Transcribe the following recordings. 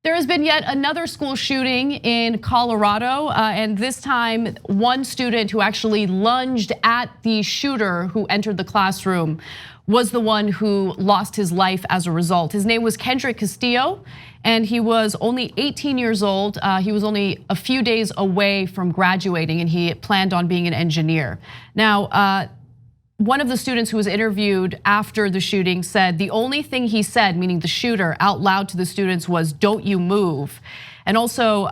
There has been yet another school shooting in Colorado, and this time one student who actually lunged at the shooter who entered the classroom was the one who lost his life as a result. His name was Kendrick Castillo, and he was only 18 years old. He was only a few days away from graduating, and he planned on being an engineer. Now, one of the students who was interviewed after the shooting said the only thing he said, meaning the shooter, out loud to the students was, "Don't you move." And also,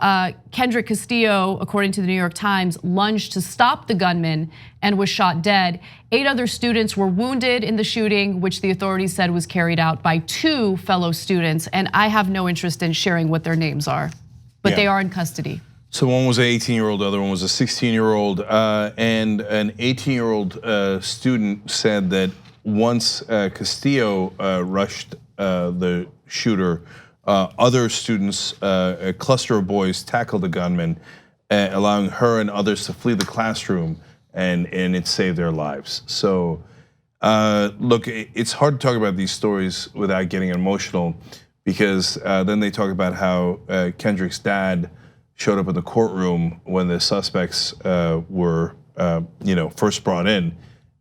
Kendrick Castillo, according to the New York Times, lunged to stop the gunman and was shot dead. 8 other students were wounded in the shooting, which the authorities said was carried out by 2 fellow students. And I have no interest in sharing what their names are, but they are in custody. So one was an 18-year-old, the other one was a 16-year-old, and an 18-year-old student said that once Castillo rushed the shooter, other students, a cluster of boys, tackled the gunman, allowing her and others to flee the classroom, and it saved their lives. So look, it's hard to talk about these stories without getting emotional, because then they talk about how Kendrick's dad showed up in the courtroom when the suspects were first brought in,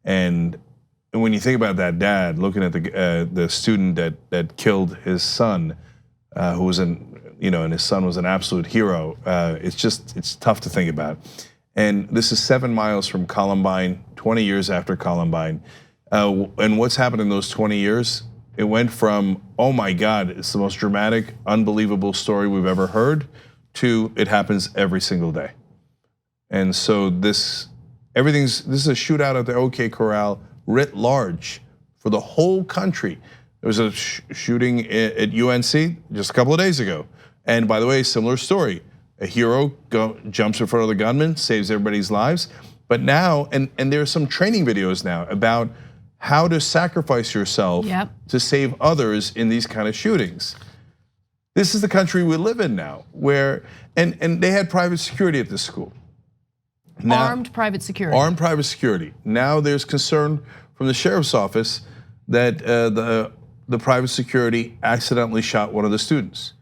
and when you think about that dad looking at the student that killed his son, who was and his son was an absolute hero, it's tough to think about. And this is 7 miles from Columbine, 20 years after Columbine, and what's happened in those 20 years? It went from, oh my God, it's the most dramatic, unbelievable story we've ever heard, to it happens every single day. And so this is a shootout at the OK Corral writ large for the whole country. There was a shooting at UNC just a couple of days ago. And by the way, similar story. A hero jumps in front of the gunman, saves everybody's lives. But now, and there are some training videos now about how to sacrifice yourself to save others in these kind of shootings. This is the country we live in now, where, and they had private security at this school. Now, armed private security. Armed private security. Now there's concern from the sheriff's office that the private security accidentally shot one of the students.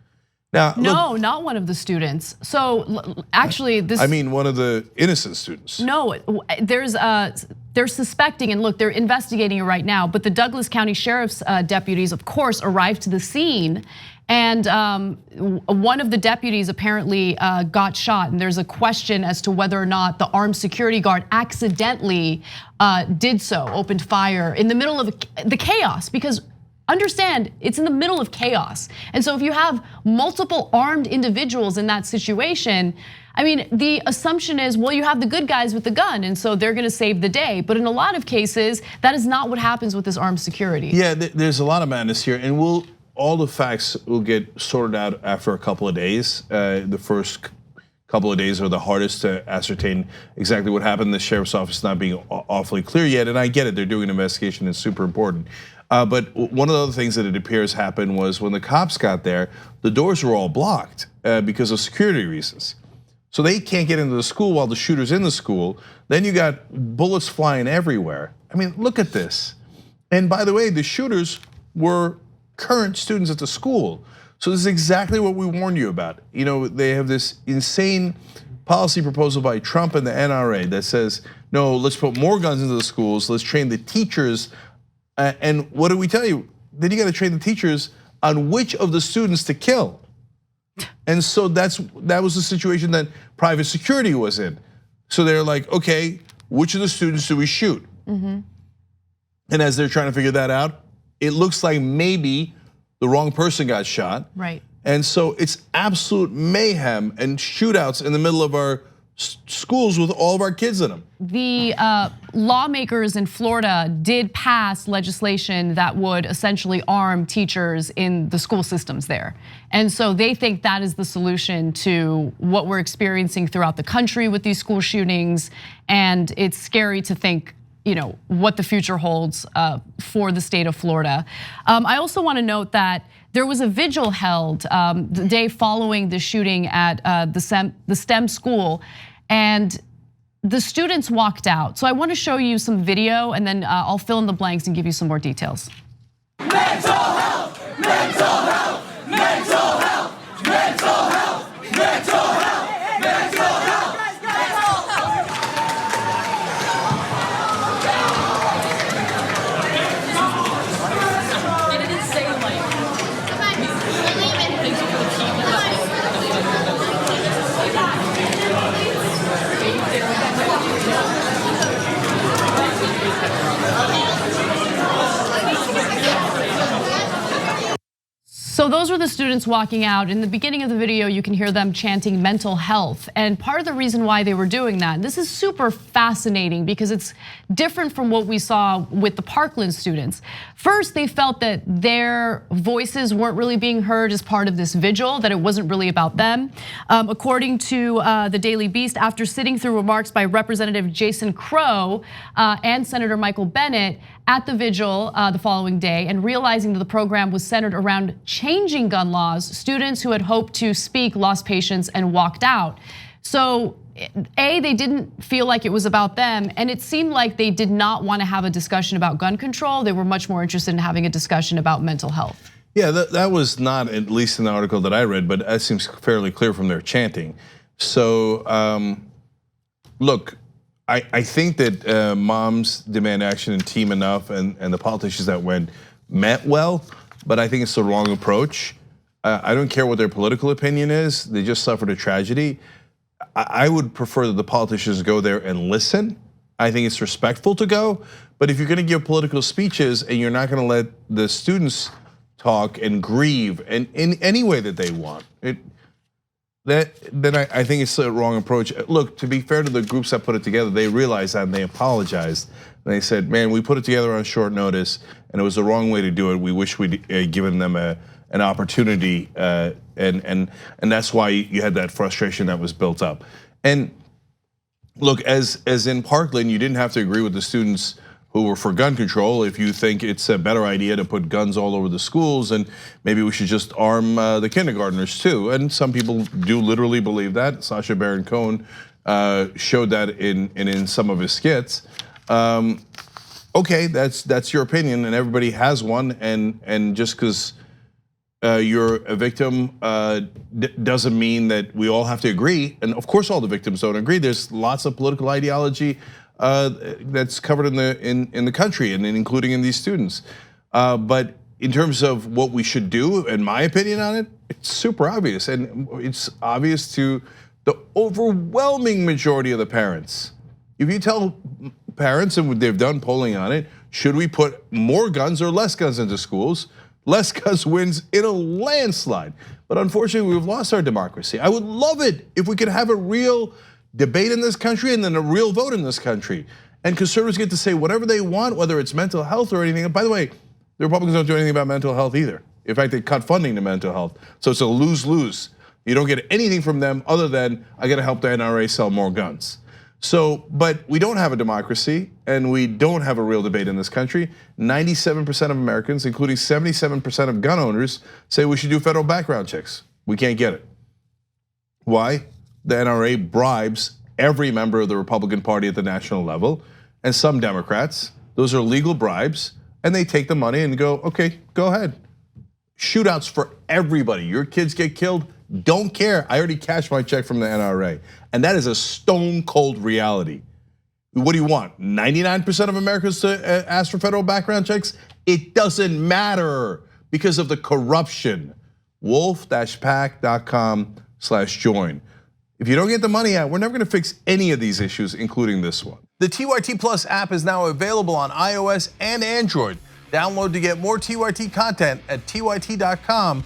Now, no, not one of the students. So actually, I mean, one of the innocent students. No, they're suspecting, and look, they're investigating it right now. But the Douglas County Sheriff's deputies, of course, arrived to the scene. And one of the deputies apparently got shot, and there's a question as to whether or not the armed security guard accidentally did so, opened fire in the middle of the chaos, because understand, it's in the middle of chaos. And so if you have multiple armed individuals in that situation, I mean, the assumption is, well, you have the good guys with the gun, and so they're gonna save the day. But in a lot of cases, that is not what happens with this armed security. Yeah, there's a lot of madness here, and all the facts will get sorted out after a couple of days. The first couple of days are the hardest to ascertain exactly what happened. The sheriff's office not being awfully clear yet, and I get it, they're doing an investigation, it's super important. But one of the other things that it appears happened was when the cops got there, the doors were all blocked because of security reasons. So they can't get into the school while the shooter's in the school. Then you got bullets flying everywhere. I mean, look at this. And by the way, the shooters were current students at the school. So this is exactly what we warned you about. They have this insane policy proposal by Trump and the NRA that says, no, let's put more guns into the schools, let's train the teachers. And what do we tell you? Then you got to train the teachers on which of the students to kill. And so that was the situation that private security was in. So they're like, okay, which of the students do we shoot? And as they're trying to figure that out, it looks like maybe the wrong person got shot. Right. And so it's absolute mayhem and shootouts in the middle of our schools with all of our kids in them. The lawmakers in Florida did pass legislation that would essentially arm teachers in the school systems there. And so they think that is the solution to what we're experiencing throughout the country with these school shootings. And it's scary to think, what the future holds for the state of Florida. I also want to note that there was a vigil held the day following the shooting at the STEM school, and the students walked out. So I want to show you some video, and then I'll fill in the blanks and give you some more details. Mental health, mental health, mental health, mental So those were the students walking out. In the beginning of the video, you can hear them chanting mental health. And part of the reason why they were doing that, this is super fascinating because it's different from what we saw with the Parkland students. First, they felt that their voices weren't really being heard as part of this vigil, that it wasn't really about them. According to the Daily Beast, after sitting through remarks by Representative Jason Crow and Senator Michael Bennet at the vigil the following day, and realizing that the program was centered around changing gun laws, students who had hoped to speak lost patience and walked out. So they didn't feel like it was about them, and it seemed like they did not want to have a discussion about gun control. They were much more interested in having a discussion about mental health. Yeah, that was not, at least in the article that I read, but that seems fairly clear from their chanting. So look, I think that moms demand action and team enough, and the politicians that went meant well, but I think it's the wrong approach. I don't care what their political opinion is, they just suffered a tragedy. I would prefer that the politicians go there and listen. I think it's respectful to go, but if you're gonna give political speeches and you're not gonna let the students talk and grieve and in any way that they want, then I think it's the wrong approach. Look, to be fair to the groups that put it together, they realized that and they apologized. And they said, man, we put it together on short notice and it was the wrong way to do it. We wish we'd given them an opportunity, and that's why you had that frustration that was built up. And look, as in Parkland, you didn't have to agree with the students who were for gun control. If you think it's a better idea to put guns all over the schools, and maybe we should just arm the kindergartners too. And some people do literally believe that. Sacha Baron Cohen showed that in some of his skits. Okay, that's your opinion, and everybody has one. And just because you're a victim doesn't mean that we all have to agree. And of course, all the victims don't agree. There's lots of political ideology that's covered in the country, and including in these students. But in terms of what we should do, in my opinion on it, it's super obvious, and it's obvious to the overwhelming majority of the parents. If you tell parents, and they've done polling on it, should we put more guns or less guns into schools? Less guns wins in a landslide. But unfortunately, we've lost our democracy. I would love it if we could have a real debate in this country and then a real vote in this country. And conservatives get to say whatever they want, whether it's mental health or anything. And by the way, the Republicans don't do anything about mental health either. In fact, they cut funding to mental health. So it's a lose-lose. You don't get anything from them other than I gotta help the NRA sell more guns. So, but we don't have a democracy and we don't have a real debate in this country. 97% of Americans, including 77% of gun owners, say we should do federal background checks. We can't get it. Why? The NRA bribes every member of the Republican Party at the national level, and some Democrats. Those are legal bribes, and they take the money and go, okay, go ahead. Shootouts for everybody. Your kids get killed, don't care. I already cashed my check from the NRA. And that is a stone cold reality. What do you want? 99% of Americans to ask for federal background checks? It doesn't matter because of the corruption. wolf-pac.com/join. If you don't get the money out, we're never gonna fix any of these issues, including this one. The TYT Plus app is now available on iOS and Android. Download to get more TYT content at tyt.com/app.